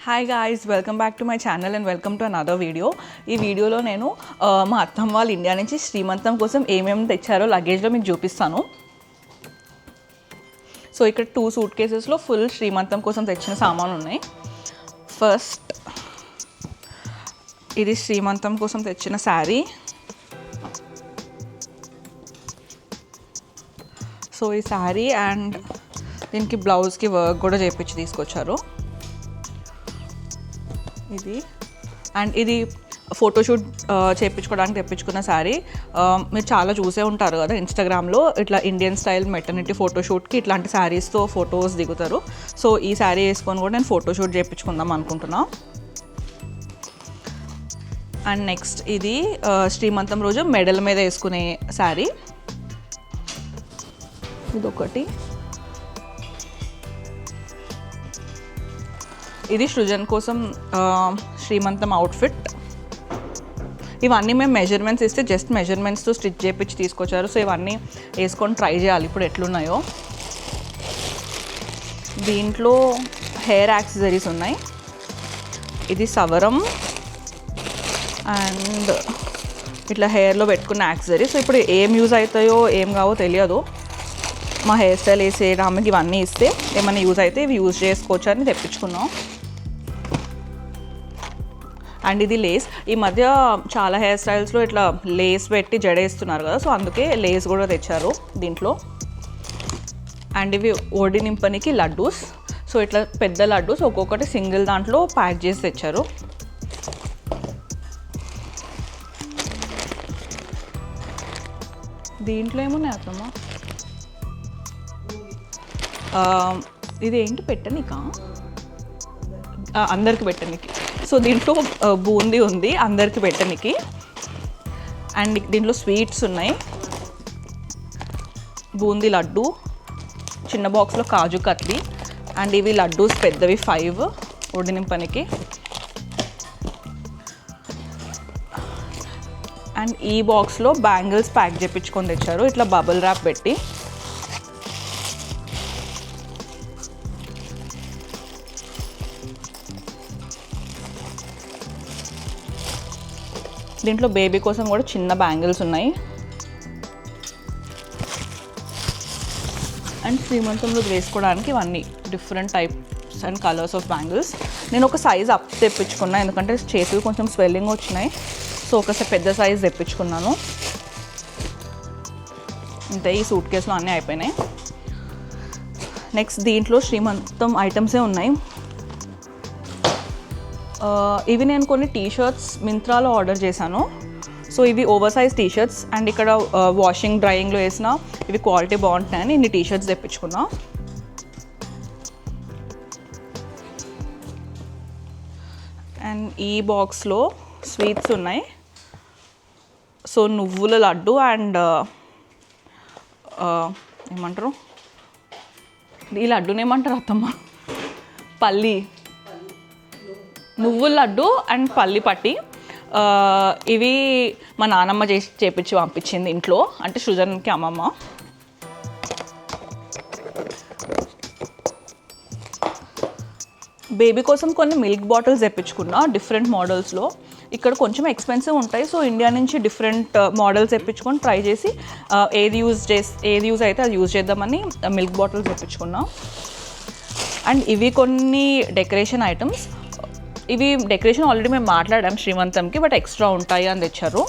Hi guys, welcome back to my channel and welcome to another video. ఈ వీడియోలో నేను మా అత్తమ్మ వాళ్ళు ఇండియా నుంచి శ్రీమంతం కోసం ఏమేమి తెచ్చారో లగేజ్లో మీకు చూపిస్తాను. సో ఇక్కడ 2 సూట్ కేసెస్లో ఫుల్ శ్రీమంతం కోసం తెచ్చిన సామాన్లు ఉన్నాయి. ఫస్ట్ ఇది శ్రీమంతం కోసం తెచ్చిన శారీ. సో ఈ శారీ అండ్ దీనికి బ్లౌజ్కి వర్క్ కూడా చేయించి తీసుకొచ్చారు. ఇది అండ్ ఇది ఫోటోషూట్ చేయించుకోవడానికి తెప్పించుకున్న శారీ. మీరు చాలా చూసే ఉంటారు కదా ఇన్స్టాగ్రామ్లో, ఇట్లా ఇండియన్ స్టైల్ మెటర్నిటీ ఫోటోషూట్కి ఇట్లాంటి శారీస్తో ఫొటోస్ దిగుతారు. సో ఈ శారీ వేసుకొని కూడా నేను ఫోటోషూట్ చేయించుకుందాం అనుకుంటున్నా. అండ్ నెక్స్ట్ ఇది శ్రీమంతం రోజు మెడల్ మీద వేసుకునే శారీ. ఇదొకటి. ఇది సృజన్ కోసం శ్రీమంతం అవుట్ఫిట్. ఇవన్నీ మేము మెజర్మెంట్స్ ఇస్తే జస్ట్ మెజర్మెంట్స్తో స్టిచ్ చేయించి తీసుకొచ్చారు. సో ఇవన్నీ వేసుకొని ట్రై చేయాలి ఇప్పుడు ఎట్లున్నాయో. దీంట్లో హెయిర్ యాక్సెసరీస్ ఉన్నాయి. ఇది సవరం అండ్ ఇట్లా హెయిర్లో పెట్టుకున్న యాక్సెసరీస్. సో ఇప్పుడు ఏం యూజ్ అవుతాయో ఏం కావో తెలియదు. మా హెయిర్ స్టైల్ వేసేయడానికి ఇవన్నీ ఇస్తే ఏమైనా యూజ్ అయితే ఇవి యూజ్ చేసుకోవచ్చు అని తెప్పించుకున్నాం. అండ్ ఇది లేస్. ఈ మధ్య చాలా హెయిర్ స్టైల్స్లో ఇట్లా లేస్ పెట్టి జడేస్తున్నారు కదా, సో అందుకే లేస్ కూడా తెచ్చారు దీంట్లో. అండ్ ఇవి ఓడి నింపనికి లడ్డూస్. సో ఇట్లా పెద్ద లడ్డూస్ ఒక్కొక్కటి సింగిల్ దాంట్లో ప్యాక్ చేసి తెచ్చారు. దీంట్లో ఏమున్నాయి అత్తమ్మా? ఇది ఏంటి పెట్టనీకా? అందరికి పెట్టనీకి. సో దీంట్లో బూందీ ఉంది అందరికి పెట్టనీకి. అండ్ దీంట్లో స్వీట్స్ ఉన్నాయి. బూందీ లడ్డు, చిన్న బాక్స్లో కాజు కత్లీ. అండ్ ఇవి లడ్డూస్ పెద్దవి 5 ఒడి నింపనికి. అండ్ ఈ బాక్స్లో బ్యాంగిల్స్ ప్యాక్ చేయించుకొని తెచ్చారు ఇట్లా బబుల్ ర్యాప్ పెట్టి. దీంట్లో బేబీ కోసం కూడా చిన్న బ్యాంగిల్స్ ఉన్నాయి. అండ్ శ్రీమంతంలో వేసుకోవడానికి ఇవన్నీ different types and colours of bangles. నేను ఒక సైజ్ అప్ తెప్పించుకున్నాను ఎందుకంటే చేతులు కొంచెం స్వెల్లింగ్ వచ్చినాయి. సో ఒకసారి పెద్ద సైజ్ తెప్పించుకున్నాను. ఇంతే, ఈ సూట్ కేసులో అన్నీ అయిపోయినాయి. నెక్స్ట్ దీంట్లో శ్రీమంతం ఐటమ్సే ఉన్నాయి. ఇవి నేను కొన్ని టీషర్ట్స్ మింత్రాలో ఆర్డర్ చేశాను. సో ఇవి ఓవర్ సైజ్ టీషర్ట్స్ అండ్ ఇక్కడ వాషింగ్ డ్రైయింగ్లో వేసిన ఇవి క్వాలిటీ బాగుంటాయని ఇన్ని టీషర్ట్స్ తెప్పించుకున్నా. అండ్ ఈ బాక్స్లో స్వీట్స్ ఉన్నాయి. సో నువ్వుల లడ్డు అండ్ ఏమంటారు ఈ లడ్డుని ఏమంటారు అత్తమ్మ? పల్లి నువ్వుల లడ్డు అండ్ పల్లి పట్టి. ఇవి మా నానమ్మ చేపించి పంపించింది ఇంట్లో, అంటే సృజన్కి అమ్మమ్మ. బేబీ కోసం కొన్ని మిల్క్ బాటిల్స్ తెప్పించుకున్నా డిఫరెంట్ మోడల్స్లో. ఇక్కడ కొంచెం ఎక్స్పెన్సివ్ ఉంటాయి. సో ఇండియా నుంచి డిఫరెంట్ మోడల్స్ తెప్పించుకొని ట్రై చేసి ఏది యూజ్ అయితే అది యూజ్ చేద్దామని మిల్క్ బాటిల్స్ తెప్పించుకున్నా. అండ్ ఇవి కొన్ని డెకరేషన్ ఐటమ్స్. ఇవి డెకరేషన్ ఆల్రెడీ మేము మాట్లాడాం శ్రీమంతంకి, బట్ ఎక్స్ట్రా ఉంటాయి అని తెచ్చారు.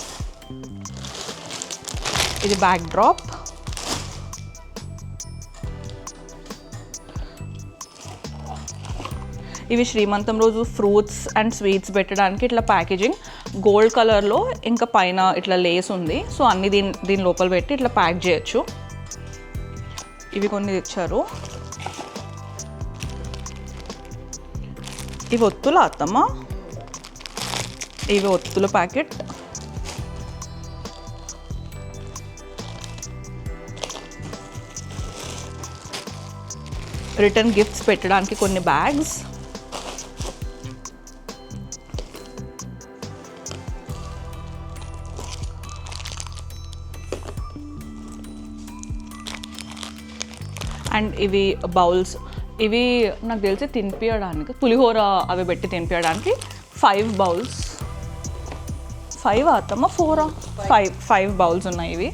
ఇది బ్యాక్ డ్రాప్. ఇవి శ్రీమంతం రోజు ఫ్రూట్స్ అండ్ స్వీట్స్ పెట్టడానికి ఇట్లా ప్యాకేజింగ్ గోల్డ్ కలర్లో, ఇంకా పైన ఇట్లా లేస్ ఉంది. సో అన్నీ దీని లోపల పెట్టి ఇట్లా ప్యాక్ చేయొచ్చు. ఇవి కొన్ని తెచ్చారు. ఇవి ఒత్తుల అత్తమ్మ. ఇవి ఒత్తుల ప్యాకెట్. రిటర్న్ గిఫ్ట్స్ పెట్టడానికి కొన్ని బ్యాగ్స్. అండ్ ఇవి బౌల్స్. ఇవి నాకు తెలిసి తినిపించడానికి పులిహోర అవి పెట్టి తినిపించడానికి 5 బౌల్స్. 5 అత్తమ్మ 4 5 బౌల్స్ ఉన్నాయి ఇవి.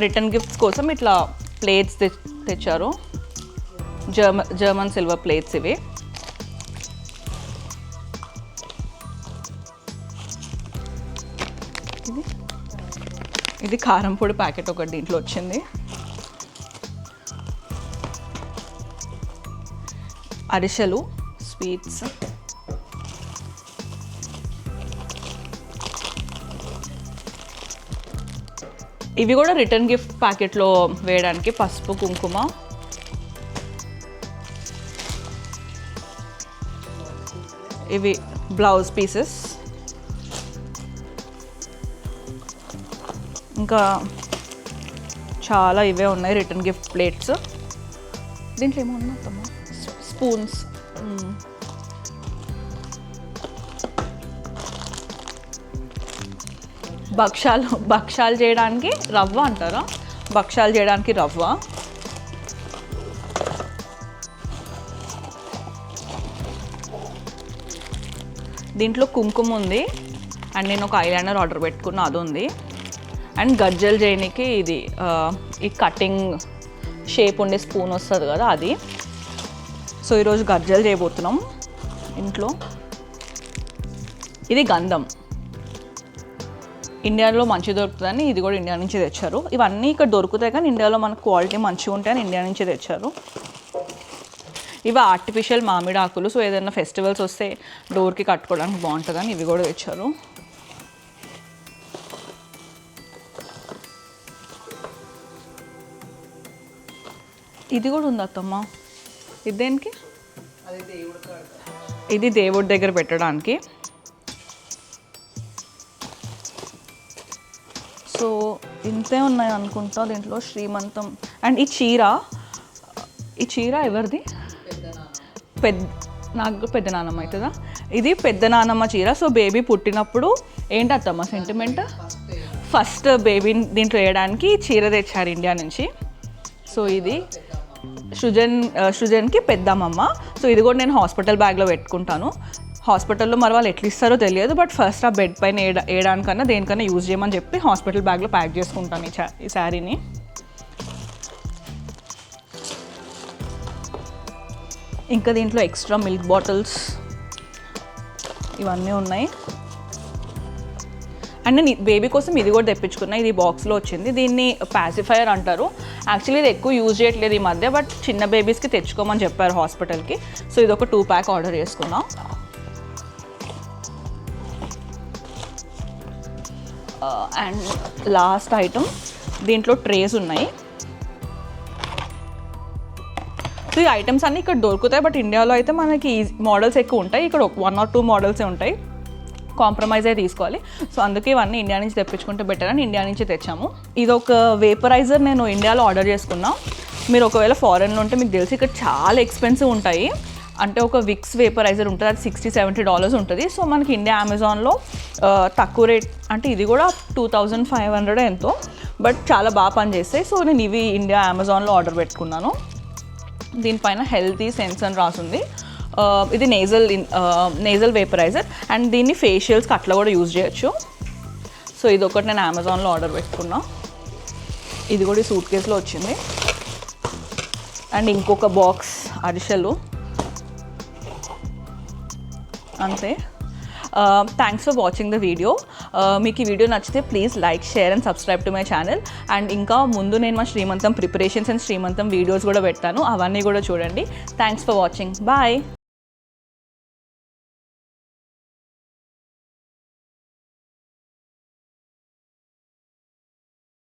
రిటర్న్ గిఫ్ట్స్ కోసం ఇట్లా ప్లేట్స్ తెచ్చారు, జర్మన్ సిల్వర్ ప్లేట్స్ ఇవి. ఇది కారం పొడి ప్యాకెట్ ఒకటి దీంట్లో వచ్చింది. అరిసెలు స్వీట్స్, ఇవి కూడా రిటర్న్ గిఫ్ట్ ప్యాకెట్లో వేయడానికి పసుపు కుంకుమ. ఇవి బ్లౌజ్ పీసెస్, ఇంకా చాలా ఇవే ఉన్నాయి రిటర్న్ గిఫ్ట్ ప్లేట్స్. దీంట్లో ఏమో ఉన్నట్టమ్మా స్పూన్స్. భక్షాలు చేయడానికి రవ్వ అంటారా, భక్షాలు చేయడానికి రవ్వ. దీంట్లో కుంకుమ ఉంది అండ్ నేను ఒక ఐలైనర్ ఆర్డర్ పెట్టుకున్నా, అది ఉంది. అండ్ గజ్జలు చేయడానికి ఇది ఈ కటింగ్ షేప్ ఉండే స్పూన్ వస్తుంది కదా అది. సో ఈరోజు గజ్జలు చేయబోతున్నాం ఇంట్లో. ఇది గంధం, ఇండియాలో మంచి దొరుకుతుందని ఇది కూడా ఇండియా నుంచి తెచ్చారు. ఇవన్నీ ఇక్కడ దొరుకుతాయి కానీ ఇండియాలో మనకు క్వాలిటీ మంచిగా ఉంటాయని ఇండియా నుంచి తెచ్చారు. ఇవి ఆర్టిఫిషియల్ మామిడి ఆకులు. సో ఏదైనా ఫెస్టివల్స్ వస్తే డోర్కి కట్టుకోవడానికి బాగుంటుందని ఇవి కూడా తెచ్చారు. ఇది కూడా ఉంది అత్తమ్మ, ఇది దేనికి? ఇది దేవుడి దగ్గర పెట్టడానికి. సో ఇంతే ఉన్నాయి అనుకుంటా దీంట్లో శ్రీమంతం. అండ్ ఈ చీర ఎవరిది? నాకు పెద్ద నాన్నమ్మ అవుతుందా? ఇది పెద్ద నాన్నమ్మ చీర. సో బేబీ పుట్టినప్పుడు ఏంటత్తమ్మ సెంటిమెంట్, ఫస్ట్ బేబీని దీంట్లో వేయడానికి చీర తెచ్చారు ఇండియా నుంచి. సో ఇది సృజన్కి పెద్దమ్మమ్మ. సో ఇది కూడా నేను హాస్పిటల్ బ్యాగ్లో పెట్టుకుంటాను. హాస్పిటల్లో మరి వాళ్ళు ఎట్లా ఇస్తారో తెలియదు, బట్ ఫస్ట్ ఆ బెడ్ పైన వేయడానికన్నా దేనికన్నా యూజ్ చేయమని చెప్పి హాస్పిటల్ బ్యాగ్లో ప్యాక్ చేసుకుంటాను ఈ శారీని. ఇంకా దీంట్లో ఎక్స్ట్రా మిల్క్ బాటిల్స్ ఇవన్నీ ఉన్నాయి. అండ్ నేను బేబీ కోసం ఇది కూడా తెప్పించుకున్నా. ఇది బాక్స్లో వచ్చింది. దీన్ని పాసిఫైయర్ అంటారు. యాక్చువల్లీ ఇది ఎక్కువ యూజ్ చేయట్లేదు ఈ మధ్య, బట్ చిన్న బేబీస్కి తెచ్చుకోమని చెప్పారు హాస్పిటల్కి. సో ఇది ఒక 2 ప్యాక్ ఆర్డర్ చేసుకున్నా. అండ్ లాస్ట్ ఐటమ్, దీంట్లో ట్రేస్ ఉన్నాయి. సో ఈ ఐటమ్స్ అన్నీ ఇక్కడ దొరుకుతాయి, బట్ ఇండియాలో అయితే మనకి మోడల్స్ ఎక్కువ ఉంటాయి. ఇక్కడ 1 or 2 మోడల్సే ఉంటాయి. కాంప్రమైజ్ అయి తీసుకోవాలి. సో అందుకే ఇవన్నీ ఇండియా నుంచి తెప్పించుకుంటే బెటర్ అని ఇండియా నుంచి తెచ్చాము. ఇది ఒక వేపరైజర్ నేను ఇండియాలో ఆర్డర్ చేసుకున్నా. మీరు ఒకవేళ ఫారెన్లో ఉంటే మీకు తెలిసి ఇక్కడ చాలా ఎక్స్పెన్సివ్ ఉంటాయి. అంటే ఒక విక్స్ వేపరైజర్ ఉంటుంది, అది $60-70 ఉంటుంది. సో మనకి ఇండియా అమెజాన్లో తక్కువ రేట్, అంటే ఇది కూడా 2500 ఎంతో, బట్ చాలా బాగా పనిచేస్తాయి. సో నేను ఇవి ఇండియా అమెజాన్లో ఆర్డర్ పెట్టుకున్నాను. దీనిపైన హెల్తీ సెన్స్ అని రాసుంది. ఇది నేజల్ వేపరైజర్ అండ్ దీన్ని ఫేషియల్స్కి అట్లా కూడా యూజ్ చేయొచ్చు. సో ఇది ఒకటి నేను అమెజాన్లో ఆర్డర్ పెట్టుకున్నా. ఇది కూడా ఈ సూట్ కేసులో వచ్చింది. అండ్ ఇంకొక బాక్స్ అరిసెలు, అంతే. Thanks for watching the video. మీకు ఈ వీడియో నచ్చితే please like, share and subscribe to my channel. And ఇంకా ముందు నేను మా శ్రీమంతం ప్రిపరేషన్స్ అండ్ శ్రీమంతం వీడియోస్ కూడా పెడతాను, అవన్నీ కూడా చూడండి. Thanks for watching. బాయ్.